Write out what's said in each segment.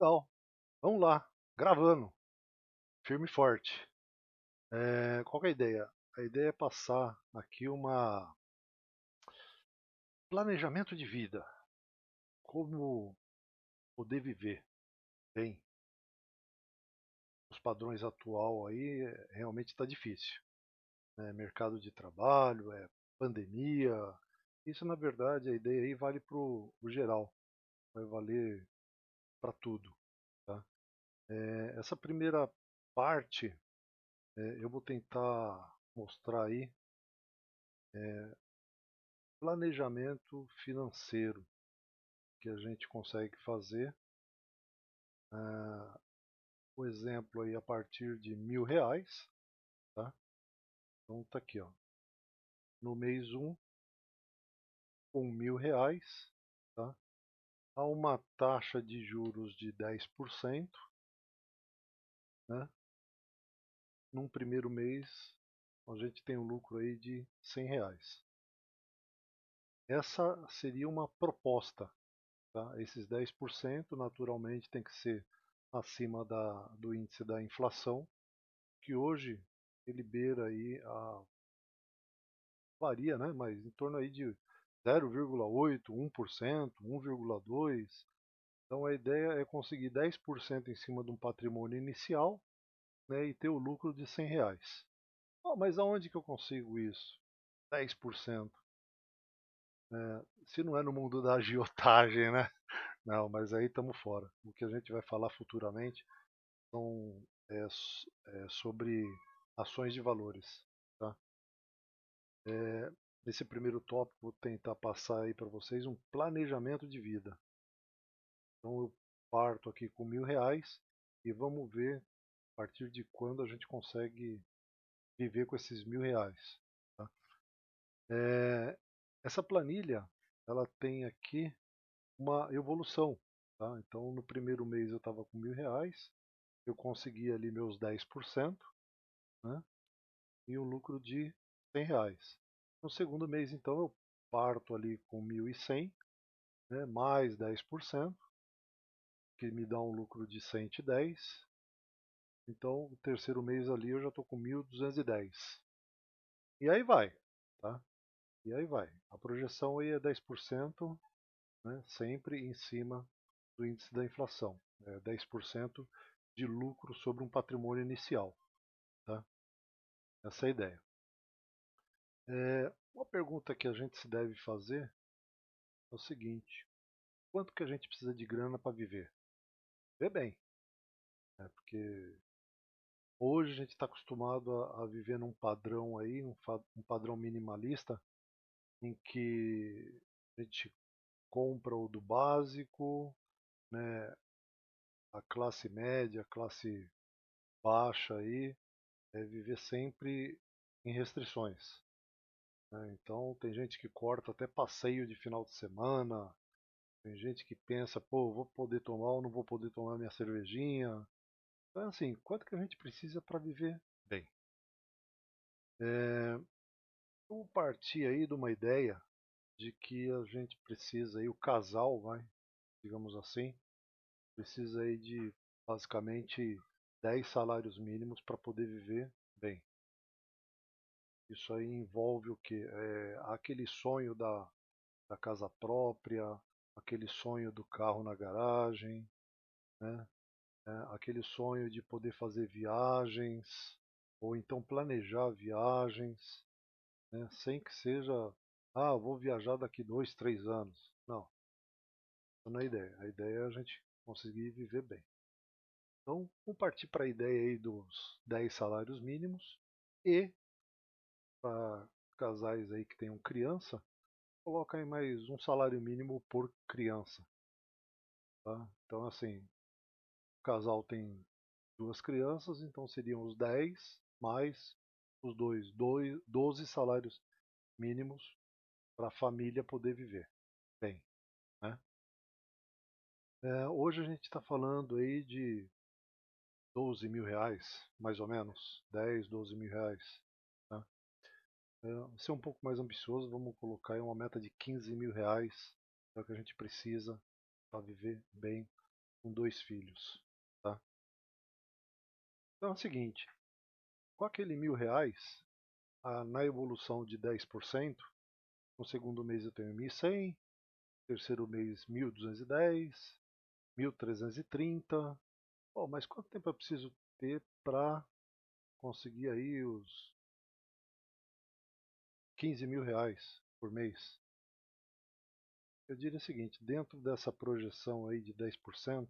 Então, vamos lá, gravando, firme e forte. Qual que é a ideia? A ideia é passar aqui uma planejamento de vida, como poder viver bem. Os padrões atual aí realmente está difícil, né? Mercado de trabalho, pandemia. Isso na verdade a ideia aí vale para o geral, vai valer para tudo, tá? Essa primeira parte eu vou tentar mostrar aí planejamento financeiro que a gente consegue fazer. Ah, o exemplo aí a partir de R$ 1.000, tá? Então tá aqui, ó. No mês um, com R$ 1.000, tá? A uma taxa de juros de 10%, né? Num primeiro mês, a gente tem um lucro aí de R$ 100. Essa seria uma proposta, tá? Esses 10% naturalmente tem que ser acima do índice da inflação, que hoje ele beira aí varia, né? Mas em torno aí de 0,8, 1%, 1,2%. Então a ideia é conseguir 10% em cima de um patrimônio inicial, né, e ter o lucro de R$ 100. Mas aonde que eu consigo isso? 10%. Se não é no mundo da agiotagem, né? Não, mas aí estamos fora. O que a gente vai falar futuramente são sobre ações de valores. Tá? Nesse primeiro tópico, vou tentar passar aí para vocês um planejamento de vida. Então, eu parto aqui com R$ 1.000 e vamos ver a partir de quando a gente consegue viver com esses R$ 1.000. Tá? É, essa planilha, ela tem aqui uma evolução. Tá? Então, no primeiro mês eu estava com R$ 1.000, eu consegui ali meus 10%, né? E um lucro de R$ 100. No segundo mês, então, eu parto ali com 1.100, né, mais 10%, que me dá um lucro de 110. Então, o terceiro mês ali eu já estou com 1.210. E aí vai, tá? E aí vai. A projeção aí é 10%, né, sempre em cima do índice da inflação. 10% de lucro sobre um patrimônio inicial. Tá? Essa é a ideia. Uma pergunta que a gente se deve fazer é o seguinte: quanto que a gente precisa de grana para viver? Viver bem, né? Porque hoje a gente está acostumado a viver num padrão aí, um padrão minimalista, em que a gente compra o do básico, né? A classe média, a classe baixa aí, viver sempre em restrições, né? Então tem gente que corta até passeio de final de semana, tem gente que pensa, pô, vou poder tomar ou não vou poder tomar minha cervejinha. Então assim, quanto que a gente precisa para viver bem? É, eu parti aí de uma ideia de que a gente precisa aí, o casal, vai, digamos assim, precisa aí de basicamente 10 salários mínimos para poder viver bem. Isso aí envolve o quê? Aquele sonho da casa própria, aquele sonho do carro na garagem, né? Aquele sonho de poder fazer viagens, ou então planejar viagens, né? Sem que seja, vou viajar daqui 2, 3 anos. Não, não é a ideia. A ideia é a gente conseguir viver bem. Então, vamos partir para a ideia aí dos 10 salários mínimos e para casais aí que tenham criança, coloca aí mais um salário mínimo por criança. Tá? Então, assim, o casal tem duas crianças, então seriam os 10 mais os 12 salários mínimos para a família poder viver bem. Né? Hoje a gente está falando aí de R$ 12.000, mais ou menos, 10, R$ 12.000. Tá? Ser um pouco mais ambicioso, vamos colocar aí uma meta de R$ 15.000, é o que a gente precisa para viver bem com 2 filhos. Tá? Então é o seguinte, com aquele R$ 1.000, na evolução de 10%, no segundo mês eu tenho 1.100, terceiro mês 1.210, 1.330. Bom, mas quanto tempo eu preciso ter para conseguir aí os R$ 15.000 por mês? Eu diria o seguinte, dentro dessa projeção aí de 10%,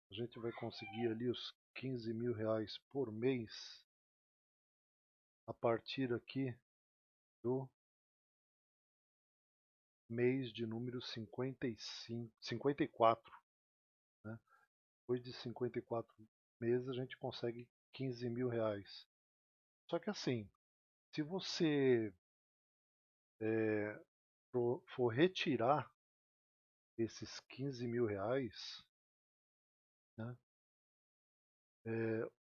a gente vai conseguir ali os R$ 15.000 por mês a partir aqui do mês de número 55, 54, né? Depois de 54 meses a gente consegue R$ 15.000. Só que assim, se você for retirar esses R$ 15.000, né,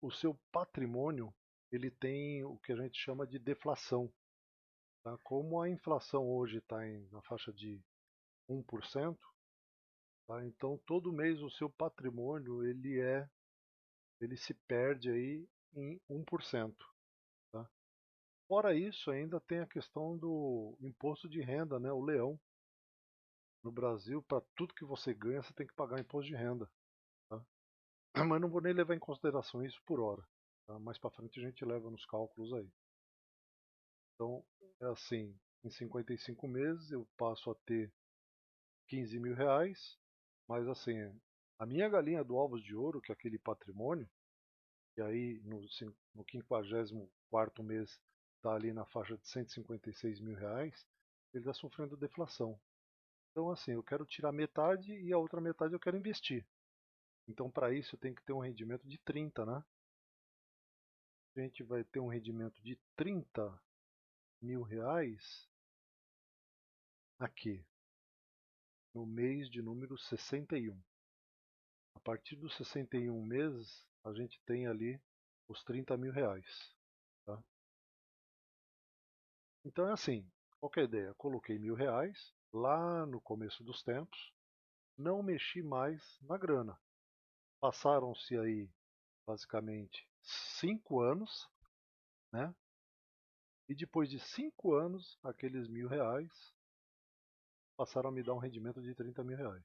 o seu patrimônio ele tem o que a gente chama de deflação. Tá? Como a inflação hoje está na faixa de 1%, tá? Então todo mês o seu patrimônio ele se perde aí em 1%. Tá? Fora isso, ainda tem a questão do imposto de renda, né? O leão. No Brasil, para tudo que você ganha, você tem que pagar imposto de renda. Tá? Mas não vou nem levar em consideração isso por hora. Tá? Mais para frente a gente leva nos cálculos aí. Então, é assim, em 55 meses eu passo a ter R$ 15.000, mas assim, a minha galinha do ovos de ouro, que é aquele patrimônio, e aí no 54º mês está ali na faixa de R$ 156.000, ele está sofrendo deflação. Então assim, eu quero tirar metade e a outra metade eu quero investir. Então para isso eu tenho que ter um rendimento de 30, né? A gente vai ter um rendimento de R$ 30.000 aqui, no mês de número 61. A partir dos 61 meses, a gente tem ali os R$ 30.000. Tá? Então é assim, qualquer ideia, coloquei R$ 1.000 lá no começo dos tempos, não mexi mais na grana. Passaram-se aí basicamente 5 anos, né? E depois de 5 anos, aqueles R$ 1.000 passaram a me dar um rendimento de R$ 30.000.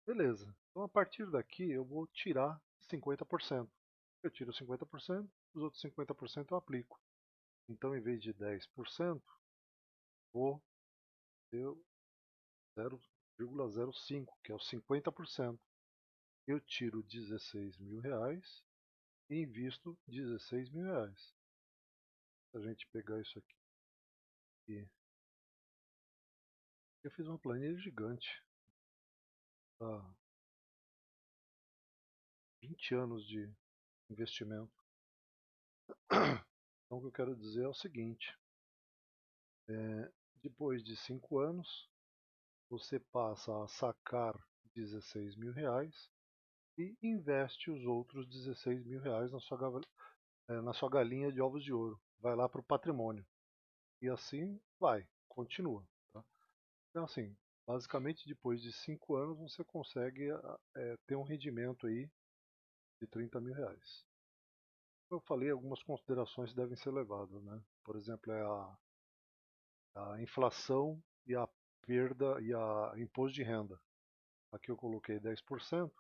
Beleza. Então a partir daqui eu vou tirar 50%. Eu tiro 50%, os outros 50% eu aplico. Então em vez de 10%, vou ter 0,05, que é os 50%. Eu tiro R$ 16.000 e invisto R$ 16.000. Se a gente pegar isso aqui, eu fiz uma planilha gigante. Tá? 20 anos de investimento. Então o que eu quero dizer é o seguinte, depois de 5 anos, você passa a sacar R$ 16.000 e investe os outros R$ 16.000 na sua galinha de ovos de ouro. Vai lá para o patrimônio. E assim vai, continua. Tá? Então assim, basicamente depois de 5 anos você consegue ter um rendimento aí de R$ 30.000. Como eu falei, algumas considerações devem ser levadas, né? Por exemplo, a inflação e a perda e a imposto de renda. Aqui eu coloquei 10%.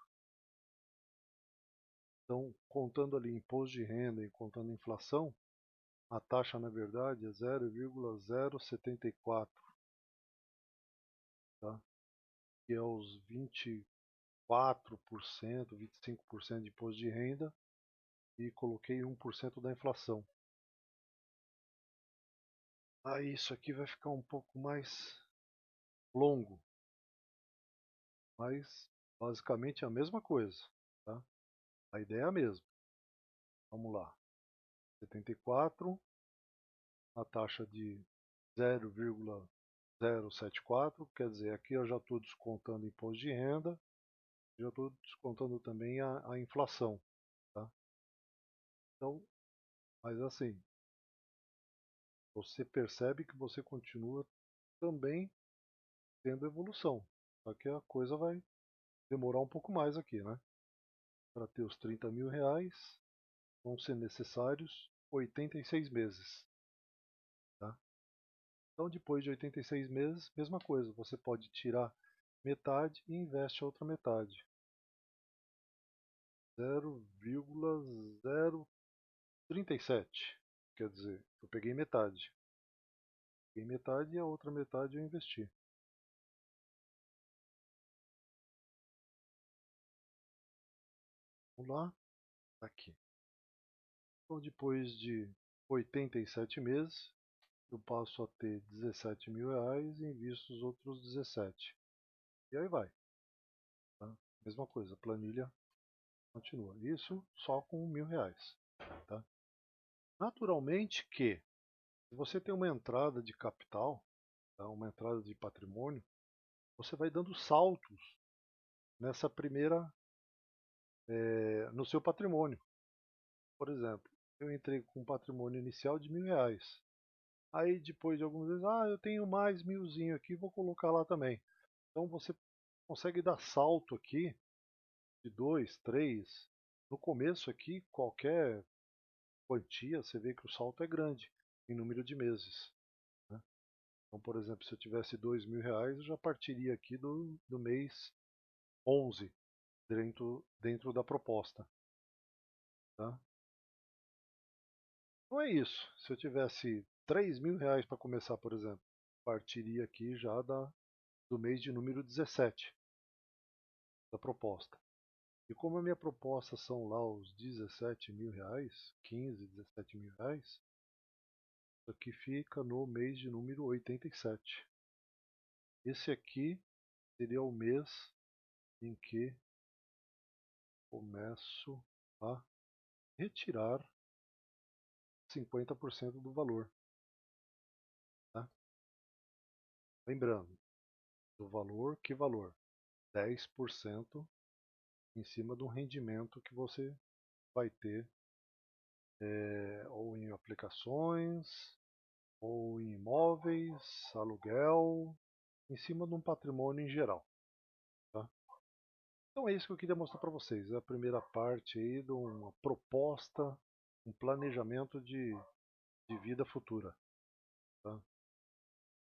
Então, contando ali imposto de renda e contando inflação, a taxa na verdade é 0,074, tá? Que é os 24%, 25% de imposto de renda e coloquei 1% da inflação. Aí isso aqui vai ficar um pouco mais longo, mas basicamente é a mesma coisa, tá? A ideia é a mesma. Vamos lá. 74, a taxa de 0,074, quer dizer, aqui eu já estou descontando imposto de renda, já estou descontando também a inflação. Tá? Então, mas assim, você percebe que você continua também tendo evolução, só que a coisa vai demorar um pouco mais aqui, né? Para ter os 30 mil reais, vão ser necessários 86 meses. Tá? Então, depois de 86 meses, mesma coisa, você pode tirar metade e investe a outra metade. 0,037. Quer dizer, eu peguei metade. Peguei metade e a outra metade eu investi. Vamos lá, aqui. Então, depois de 87 meses, eu passo a ter 17 mil reais e invisto os outros 17. E aí vai. Tá? Mesma coisa, a planilha continua. Isso só com 1.000 reais. Tá? Naturalmente que, se você tem uma entrada de capital, tá? Uma entrada de patrimônio, você vai dando saltos nessa primeira, no seu patrimônio. Por exemplo, eu entrei com um patrimônio inicial de 1.000 reais. Aí depois de alguns meses, eu tenho mais 1.000zinho aqui, vou colocar lá também. Então você consegue dar salto aqui de 2, 3. No começo aqui, qualquer quantia, você vê que o salto é grande em número de meses. Né? Então, por exemplo, se eu tivesse 2.000 reais, eu já partiria aqui do mês 11 dentro da proposta. Tá? Então é isso. Se eu tivesse 3.000 reais para começar, por exemplo, partiria aqui já do mês de número 17 da proposta. E como a minha proposta são lá os 17 mil reais, 15, 17 mil reais, isso aqui fica no mês de número 87. Esse aqui seria o mês em que começo a retirar 50% do valor. Tá? Lembrando, do valor, que valor? 10% em cima do rendimento que você vai ter, ou em aplicações, ou em imóveis, aluguel, em cima de um patrimônio em geral. Tá? Então é isso que eu queria mostrar para vocês. É a primeira parte aí de uma proposta, um planejamento de vida futura. Tá?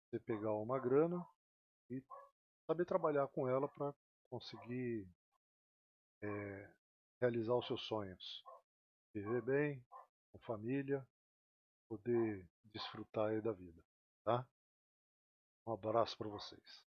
Você pegar uma grana e saber trabalhar com ela para conseguir realizar os seus sonhos. Viver bem, com família, poder desfrutar aí da vida. Tá? Um abraço para vocês.